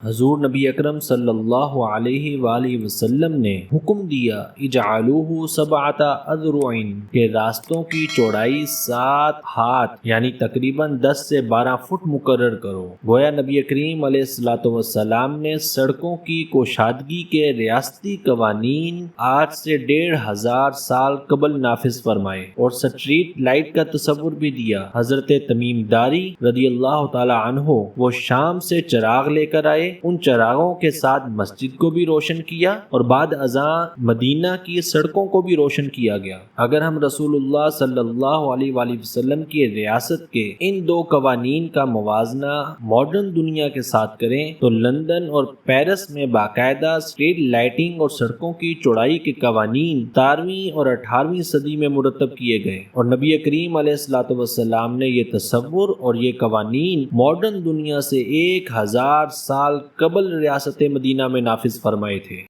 حضور نبی اکرم صلی اللہ علیہ وآلہ وسلم نے حکم دیا اجعلوہ سبعۃ اذرع کہ راستوں کی چوڑائی 7 ہاتھ یعنی تقریباً 10 سے 12 فٹ مقرر کرو۔ گویا نبی کریم علیہ الصلوۃ والسلام نے سڑکوں کی کشادگی کے ریاستی قوانین آج سے 1500 سال قبل نافذ فرمائے اور سٹریٹ لائٹ کا تصور بھی دیا۔ حضرت تمیم داری رضی اللہ تعالی عنہ وہ شام سے چراغ لے کر آئے، ان چراغوں کے ساتھ مسجد کو بھی روشن کیا اور بعد ازاں مدینہ کی سڑکوں کو بھی روشن کیا گیا۔ اگر ہم رسول اللہ صلی اللہ علیہ وآلہ وسلم کی ریاست کے ان دو قوانین کا موازنہ ماڈرن دنیا کے ساتھ کریں تو لندن اور پیرس میں باقاعدہ اسٹریٹ لائٹنگ اور سڑکوں کی چوڑائی کے قوانین 17ویں اور 18ویں صدی میں مرتب کیے گئے اور نبی کریم علیہ الصلوۃ والسلام نے یہ تصور اور یہ قوانین ماڈرن دنیا سے 1000 سال قبل ریاست مدینہ میں نافذ فرمائے تھے۔